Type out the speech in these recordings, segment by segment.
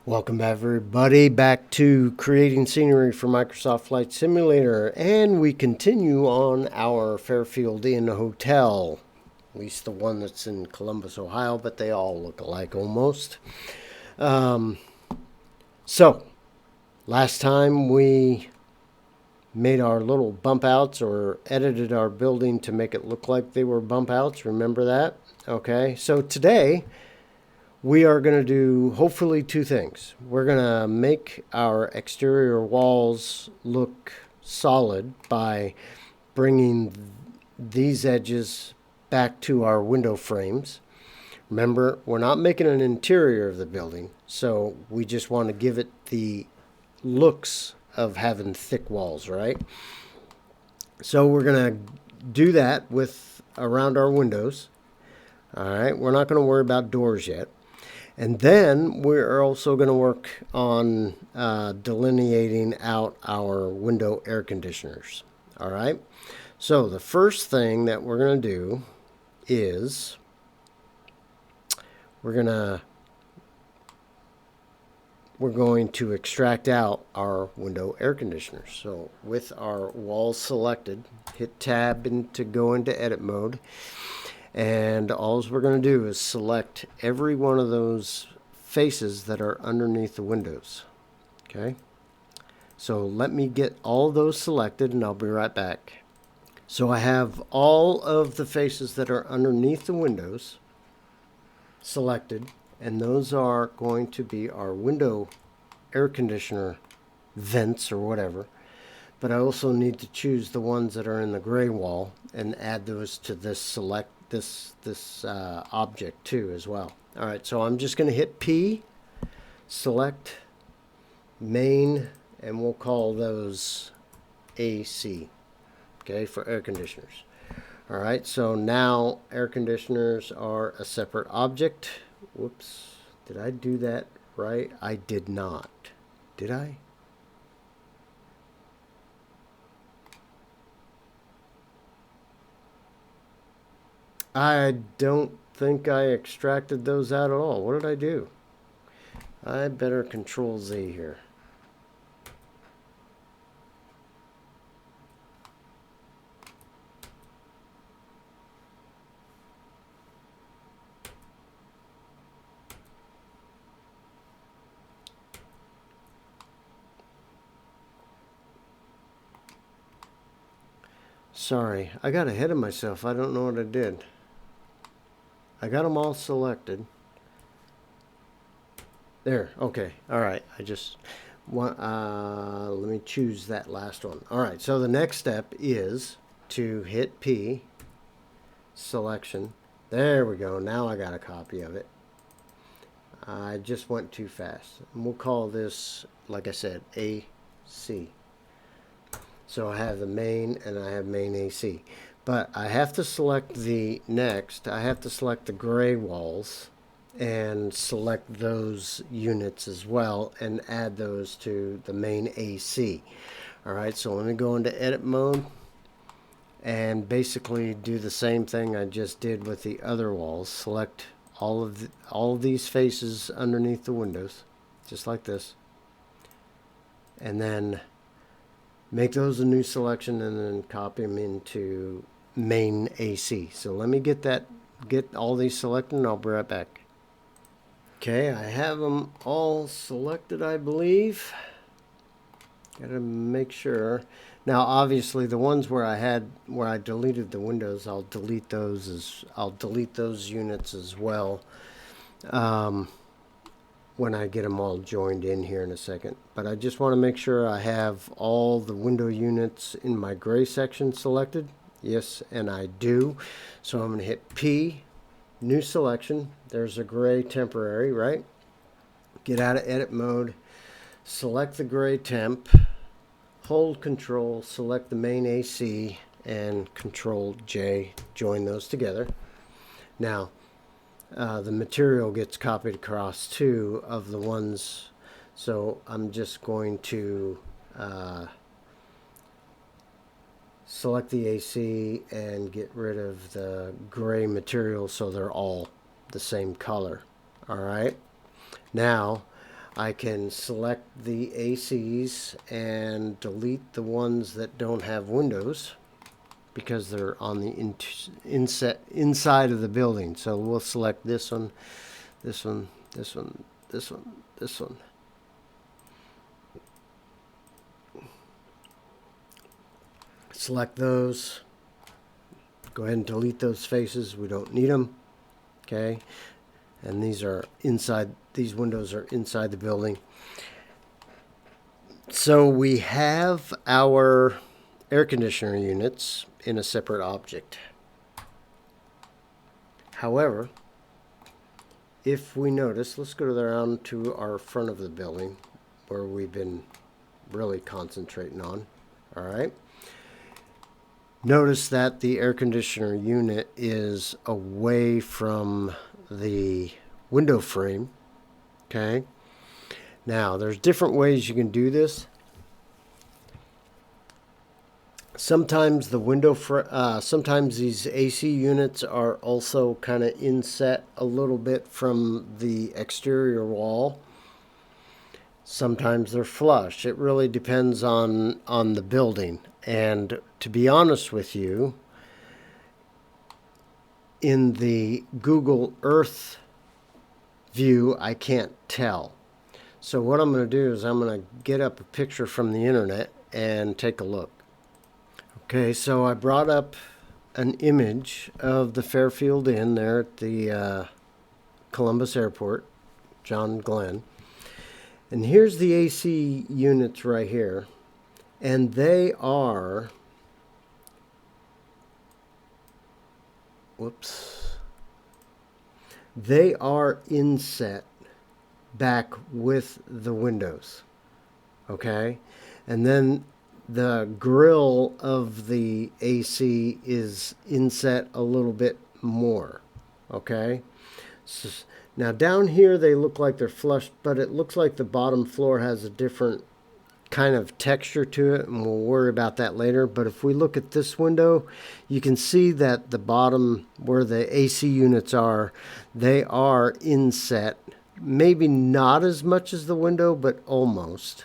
Welcome everybody back to creating scenery for Microsoft Flight Simulator, and we continue on our Fairfield Inn Hotel, at least the one that's in Columbus, Ohio, but they all look alike almost. So last time we made our little bump outs or edited our building to make it look like they were bump outs. Remember that? Okay, so today we are going to do hopefully two things. We're going to make our exterior walls look solid by bringing these edges back to our window frames. Remember, we're not making an interior of the building, so we just want to give it the looks of having thick walls, right? So we're going to do that with around our windows. All right, we're not going to worry about doors yet. And then we're also going to work on delineating out our window air conditioners. All right. So the first thing that we're going to do is we're going to extract out our window air conditioners. So with our walls selected, hit tab to go into edit mode. And all we're going to do is select every one of those faces that are underneath the windows. Okay. So let me get all those selected and I'll be right back. So I have all of the faces that are underneath the windows selected, and those are going to be our window air conditioner vents or whatever. But I also need to choose the ones that are in the gray wall and add those to this this object too as well. All right, so I'm just going to hit P, select main, and we'll call those AC, okay, for air conditioners. All right, so now air conditioners are a separate object. Whoops, did I do that right? I did not. Did I? I don't think I extracted those out at all. What did I do? I better control Z here. Sorry, I got ahead of myself. I don't know what I did. I got them all selected. There, okay, all right. I just want, let me choose that last one. All right, so the next step is to hit P, selection. There we go, now I got a copy of it. I just went too fast. And we'll call this, like I said, AC. So I have the main and I have main AC. But I have to select the next, I have to select the gray walls and select those units as well and add those to the main AC. All right, so let me go into edit mode and basically do the same thing I just did with the other walls. Select all of these faces underneath the windows, just like this. And then make those a new selection and then copy them into main AC. So let me get all these selected and I'll be right back. Okay, I have them all selected, I believe. Gotta make sure. Now obviously the ones where I deleted the windows, I'll delete those units as well when I get them all joined in here in a second. But I just want to make sure I have all the window units in my gray section selected. Yes, and I do. So I'm going to hit P, new selection. There's a gray temporary, right? Get out of edit mode, select the gray temp, hold control, select the main AC, and control J, join those together. Now, the material gets copied across two of the ones, so I'm just going to select the AC and get rid of the gray material so they're all the same color. All right, now I can select the ACs and delete the ones that don't have windows because they're on the inside of the building. So we'll select this one, this one, this one, this one, this one. Select those. Go ahead and delete those faces. We don't need them. Okay. And these are inside, these windows are inside the building. So we have our air conditioner units in a separate object. However, if we notice, let's go around to our front of the building where we've been really concentrating on. All right. Notice that the air conditioner unit is away from the window frame. Okay. Now, there's different ways you can do this. Sometimes sometimes these AC units are also kind of inset a little bit from the exterior wall. Sometimes they're flush. It really depends on the building. And to be honest with you, in the Google Earth view, I can't tell. So what I'm going to do is I'm going to get up a picture from the internet and take a look. Okay, so I brought up an image of the Fairfield Inn there at the Columbus Airport, John Glenn. And here's the AC units right here. And they are, they are inset back with the windows. Okay? And then the grill of the AC is inset a little bit more. Okay? So, now down here they look like they're flush, but it looks like the bottom floor has a different kind of texture to it, and we'll worry about that later. But if we look at this window, you can see that the bottom where the AC units are, they are inset. Maybe not as much as the window, but almost.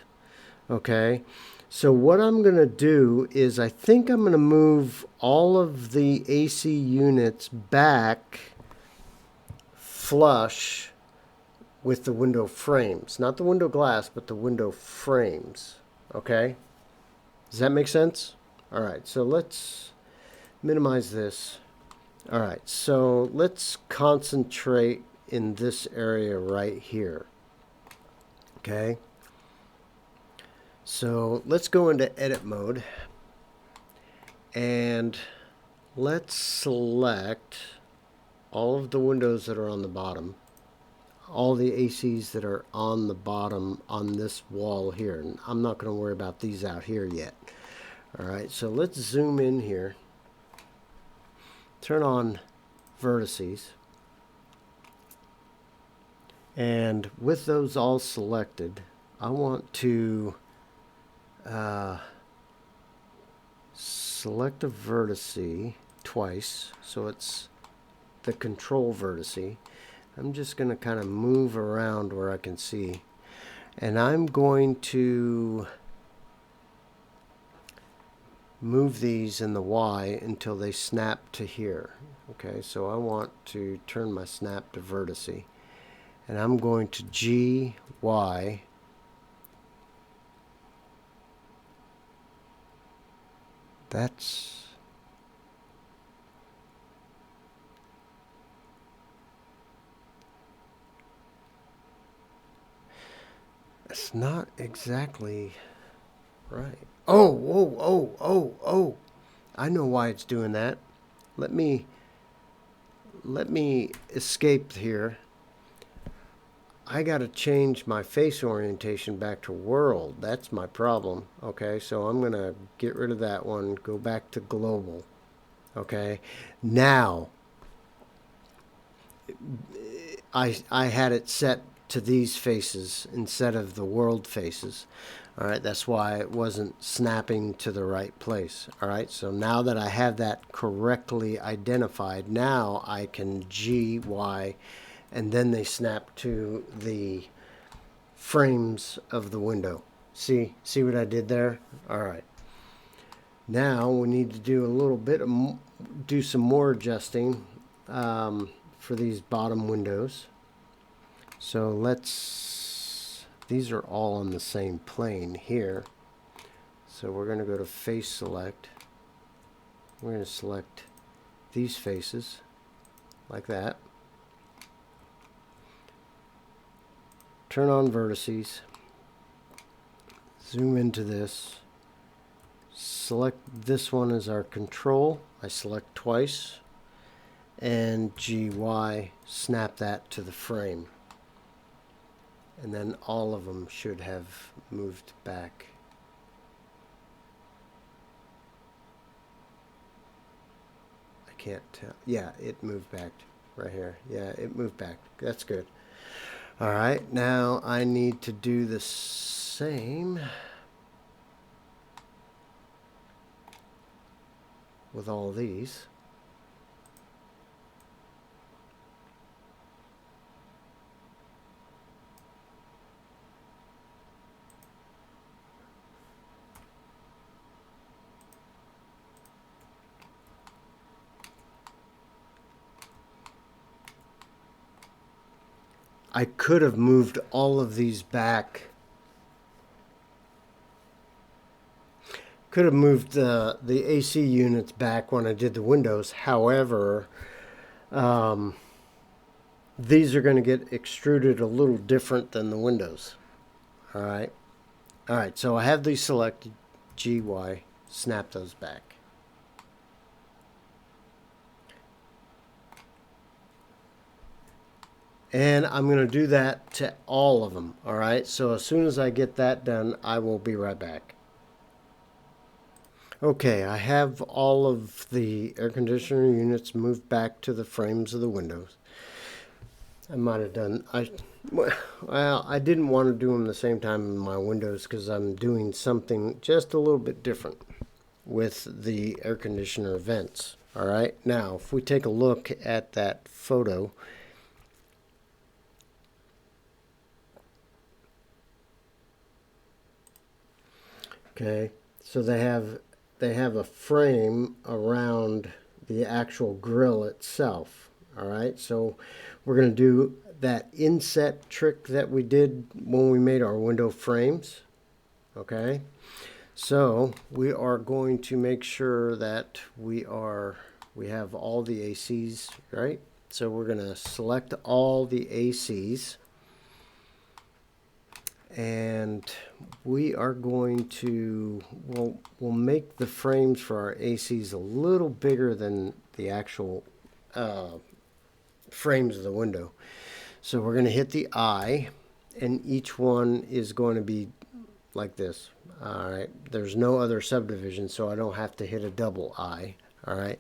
Okay? So what I'm going to do is I think I'm going to move all of the AC units back flush with the window frames. Not the window glass, but the window frames. Okay? Does that make sense? All right, so let's minimize this. All right, so let's concentrate in this area right here. Okay? So let's go into edit mode and let's select all of the windows that are on the bottom, all the ACs that are on the bottom on this wall here. And I'm not going to worry about these out here yet. All right, so let's zoom in here, turn on vertices, and with those all selected, I want to select a vertice twice, so it's the control vertice. I'm just going to kind of move around where I can see, and I'm going to move these in the Y until they snap to here. Okay, so I want to turn my snap to vertice, and I'm going to G, Y, that's not exactly right. Oh, I know why it's doing that. Let me escape here. I got to change my face orientation back to world. That's my problem. Okay, so I'm going to get rid of that one, go back to global. Okay, now I had it set to these faces instead of the world faces. All right, that's why it wasn't snapping to the right place. All right, so now that I have that correctly identified, now I can G, Y, and then they snap to the frames of the window. See what I did there? All right. Now we need to do a little bit of do some more adjusting for these bottom windows. So these are all on the same plane here. So we're going to go to face select. We're going to select these faces like that. Turn on vertices. Zoom into this. Select this one as our control. I select twice. And GY, snap that to the frame. And then all of them should have moved back. I can't tell. Yeah, it moved back right here. Yeah, it moved back. That's good. All right, now I need to do the same with all these. I could have moved all of these back. Could have moved the AC units back when I did the windows. However, these are going to get extruded a little different than the windows. All right. All right. So I have these selected. GY, snap those back. And I'm going to do that to all of them. All right. So as soon as I get that done, I will be right back. Okay, I have all of the air conditioner units moved back to the frames of the windows. I might have done, well, I didn't want to do them the same time in my windows because I'm doing something just a little bit different with the air conditioner vents. All right, now if we take a look at that photo, okay, so they have a frame around the actual grill itself. All right, so we're going to do that inset trick that we did when we made our window frames. Okay, so we are going to make sure that we have all the ACs, right? So we're going to select all the ACs. And we are going to, we'll make the frames for our ACs a little bigger than the actual frames of the window. So we're going to hit the I, and each one is going to be like this. All right, there's no other subdivision, so I don't have to hit a double I. All right,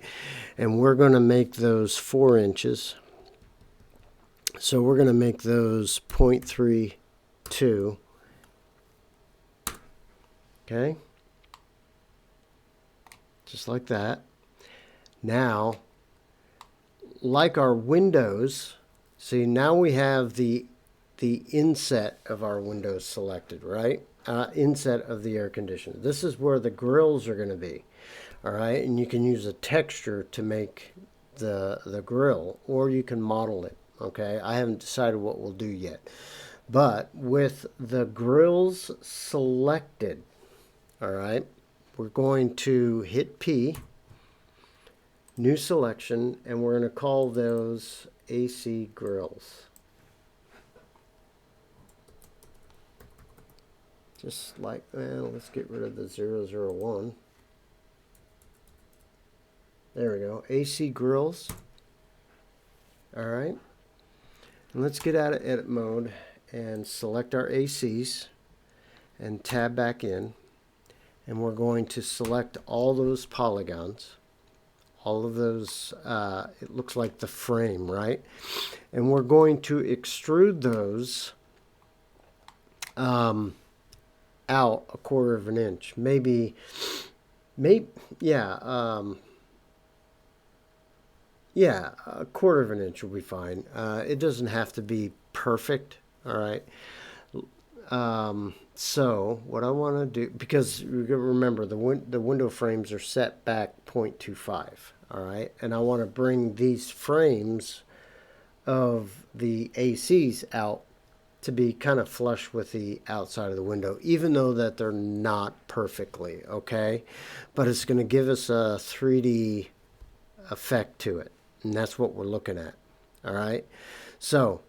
and we're going to make those 4 inches. So we're going to make those 0.32. Okay, just like that. Now, like our windows, see, now we have the inset of our windows selected, right? Inset of the air conditioner. This is where the grills are going to be. All right, and you can use a texture to make the grill, or you can model it. Okay, I haven't decided what we'll do yet, but with the grills selected, all right, we're going to hit P, new selection, and we're going to call those AC grills. Just like, well, let's get rid of the 001. There we go, AC grills. All right, and let's get out of edit mode and select our ACs and tab back in. And we're going to select all those polygons, all of those, it looks like the frame, right? And we're going to extrude those out 1/4 of an inch, maybe, yeah, yeah, 1/4 of an inch will be fine. It doesn't have to be perfect, all right? So what I want to do, because you gotta remember the window frames are set back 0.25, all right, and I want to bring these frames of the ACs out to be kind of flush with the outside of the window, even though that they're not perfectly, okay, but it's going to give us a 3D effect to it, and that's what we're looking at. All right, so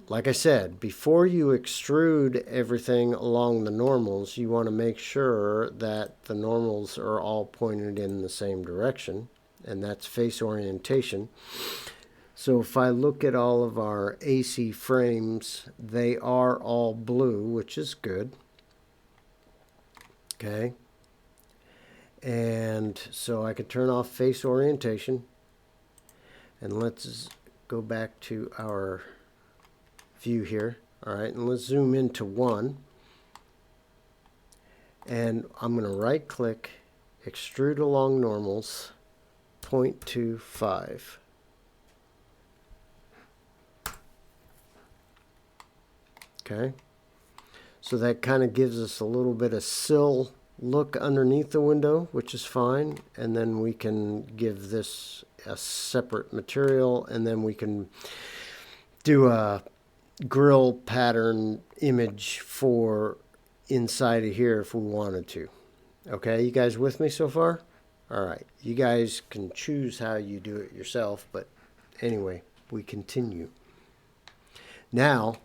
like I said, before you extrude everything along the normals, you want to make sure that the normals are all pointed in the same direction, and that's face orientation. So if I look at all of our AC frames, they are all blue, which is good. Okay. And so I can turn off face orientation, and let's go back to our view here. All right, and let's zoom into one, and I'm going to right click, extrude along normals, 0.25. Okay, so that kind of gives us a little bit of sill look underneath the window, which is fine, and then we can give this a separate material, and then we can do a grill pattern image for inside of here if we wanted to. Okay, you guys with me so far? All right, you guys can choose how you do it yourself, but anyway, we continue. Now,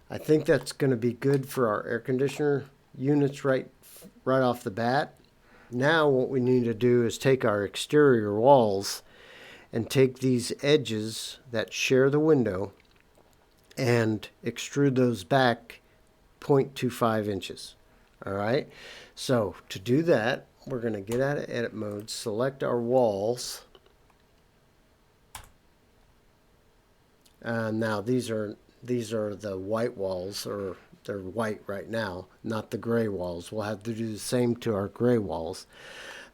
I think that's going to be good for our air conditioner units right off the bat. Now what we need to do is take our exterior walls and take these edges that share the window and extrude those back 0.25 inches. All right, so to do that, we're going to get out of edit mode, select our walls. Now these are the white walls, or they're white right now, not the gray walls. We'll have to do the same to our gray walls.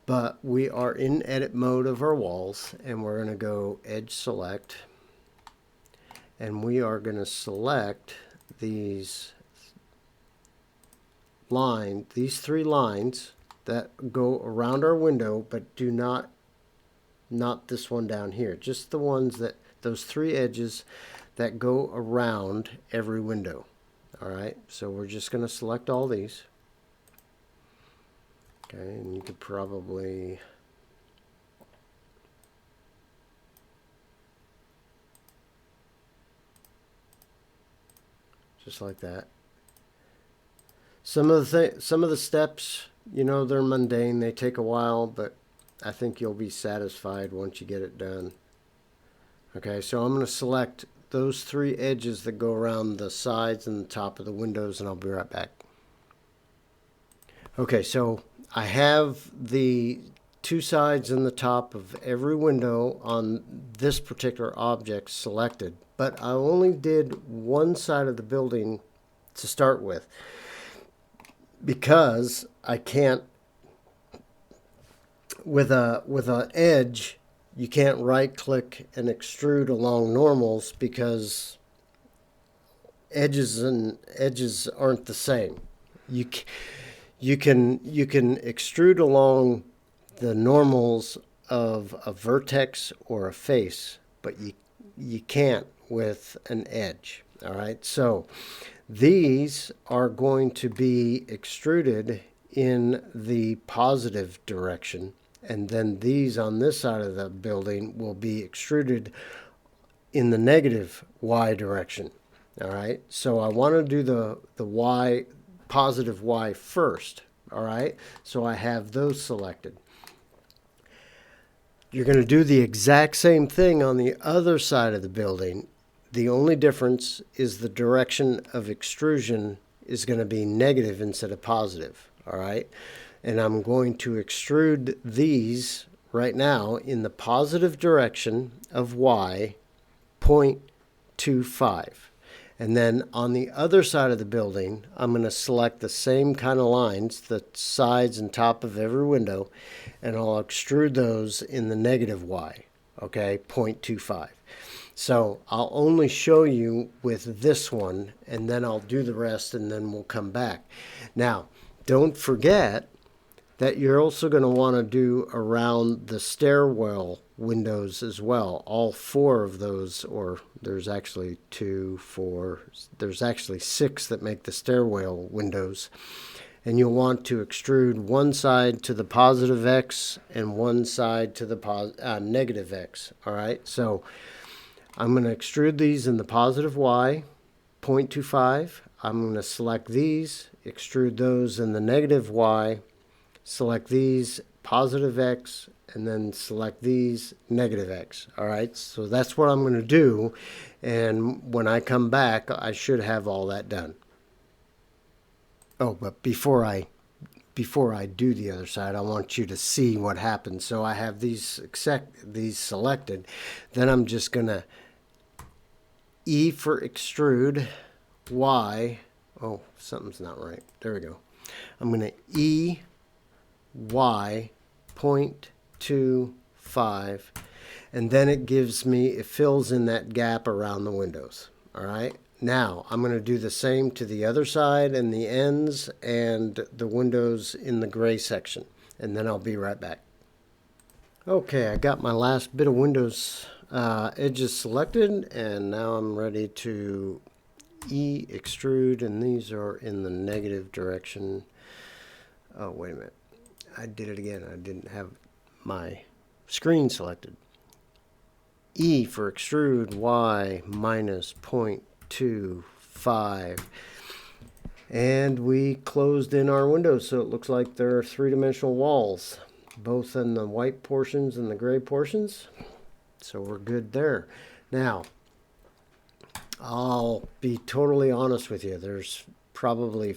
But we are in edit mode of our walls, and we're going to go edge select, and we are going to select these three lines that go around our window, but do not this one down here, just the ones that, those three edges that go around every window. All right, so we're just going to select all these. Okay, and you could probably just like that. Some of the steps, you know, they're mundane, they take a while, but I think you'll be satisfied once you get it done. Okay, so I'm going to select those three edges that go around the sides and the top of the windows, and I'll be right back. Okay, so I have the two sides and the top of every window on this particular object selected, but I only did one side of the building to start with, because I can't, with an edge, you can't right click and extrude along normals, because edges aren't the same. You can extrude along the normals of a vertex or a face, but you can't with an edge. All right, so these are going to be extruded in the positive direction, and then these on this side of the building will be extruded in the negative Y direction. All right, so I want to do the Y, positive Y first. All right, so I have those selected. You're going to do the exact same thing on the other side of the building. The only difference is the direction of extrusion is going to be negative instead of positive. All right, and I'm going to extrude these right now in the positive direction of Y, 0.25. And then on the other side of the building, I'm going to select the same kind of lines, the sides and top of every window, and I'll extrude those in the negative Y, okay, 0.25. So I'll only show you with this one, and then I'll do the rest, and then we'll come back. Now, don't forget that you're also going to want to do around the stairwell windows as well. All four of those, or there's actually there's actually 6 that make the stairwell windows. And you'll want to extrude one side to the positive X and one side to the negative X. All right, so I'm going to extrude these in the positive Y, 0.25. I'm going to select these, extrude those in the negative Y, select these, positive X, and then select these, negative X. All right, so that's what I'm going to do. And when I come back, I should have all that done. Oh, but before I do the other side, I want you to see what happens. So I have these selected. Then I'm just going to E for extrude, Y. Oh, something's not right. There we go. I'm going to E, Y, 0.25, and then it gives me, it fills in that gap around the windows. All right. Now I'm going to do the same to the other side and the ends and the windows in the gray section, and then I'll be right back. Okay, I got my last bit of windows edges selected, and now I'm ready to E extrude, and these are in the negative direction. Oh, wait a minute. I did it again. I didn't have my screen selected. E for extrude, Y minus 0.25. And we closed in our windows, so it looks like there are 3-dimensional walls, both in the white portions and the gray portions. So we're good there. Now, I'll be totally honest with you. There's probably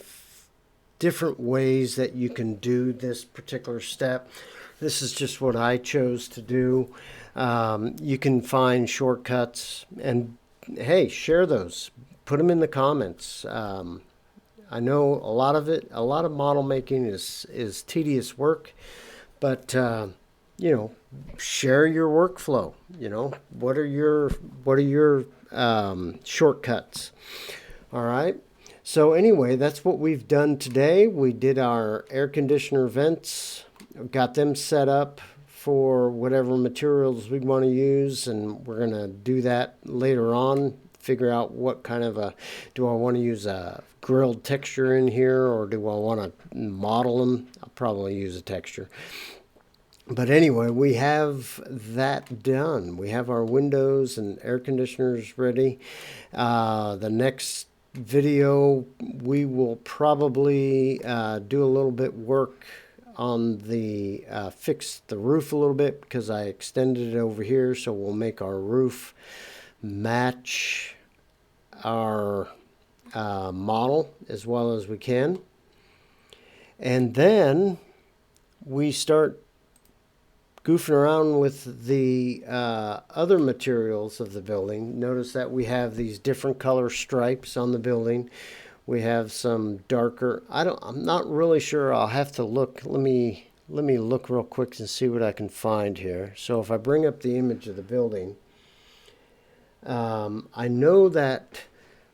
different ways that you can do this particular step. This is just what I chose to do. You can find shortcuts, and hey, share those. Put them in the comments. I know a lot of model making is tedious work, but you know, share your workflow. You know, what are your shortcuts? All right. So anyway, that's what we've done today. We did our air conditioner vents, got them set up for whatever materials we want to use, and we're going to do that later on. Figure out what kind of do I want to use a grilled texture in here, or do I want to model them? I'll probably use a texture. But anyway, we have that done. We have our windows and air conditioners ready. The next video, we will probably do a little bit work on the fix the roof a little bit, because I extended it over here, so we'll make our roof match our model as well as we can. And then we start goofing around with the other materials of the building. Notice that we have these different color stripes on the building. We have some darker, I'm not really sure. I'll have to look. Let me look real quick and see what I can find here. So if I bring up the image of the building, I know that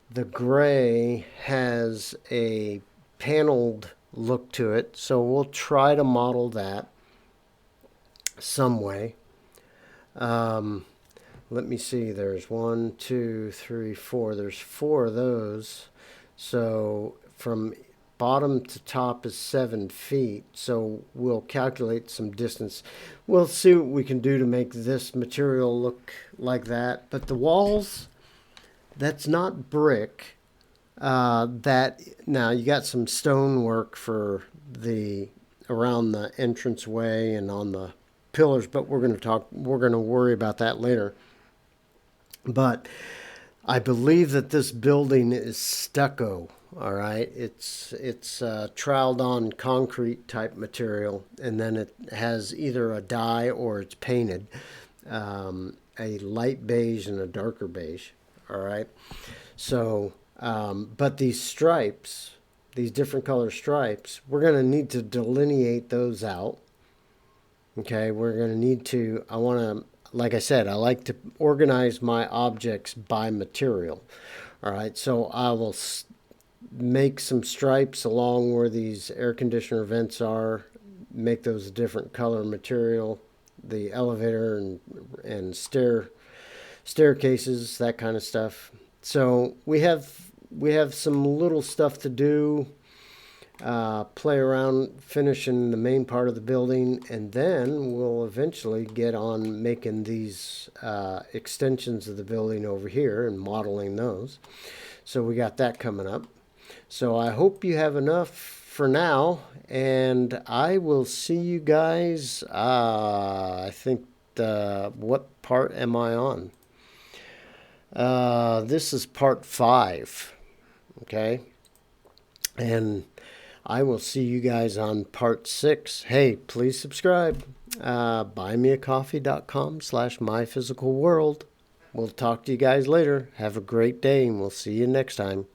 the gray has a paneled look to it, so we'll try to model that some way. Let me see. There's 1, 2, 3, 4. There's 4 of those. So from bottom to top is 7 feet. So we'll calculate some distance. We'll see what we can do to make this material look like that. But the walls, that's not brick. That now you got some stone work for the around the entranceway and on the pillars, but we're going to worry about that later. But I believe that this building is stucco. All right, it's troweled on concrete type material, and then it has either a dye or it's painted, a light beige and a darker beige. All right, so but these stripes, these different color stripes, we're going to need to delineate those out. Okay, we're going to need to, I want like I said, I like to organize my objects by material. All right, so I will make some stripes along where these air conditioner vents are, make those a different color material, the elevator and staircases, that kind of stuff. So we have some little stuff to do, play around finishing the main part of the building, and then we'll eventually get on making these extensions of the building over here and modeling those. So we got that coming up. So I hope you have enough for now, and I will see you guys. I think what part am I on? This is part 5. Okay, and I will see you guys on part 6. Hey, please subscribe. buymeacoffee.com/myphysicalworld. We'll talk to you guys later. Have a great day, and we'll see you next time.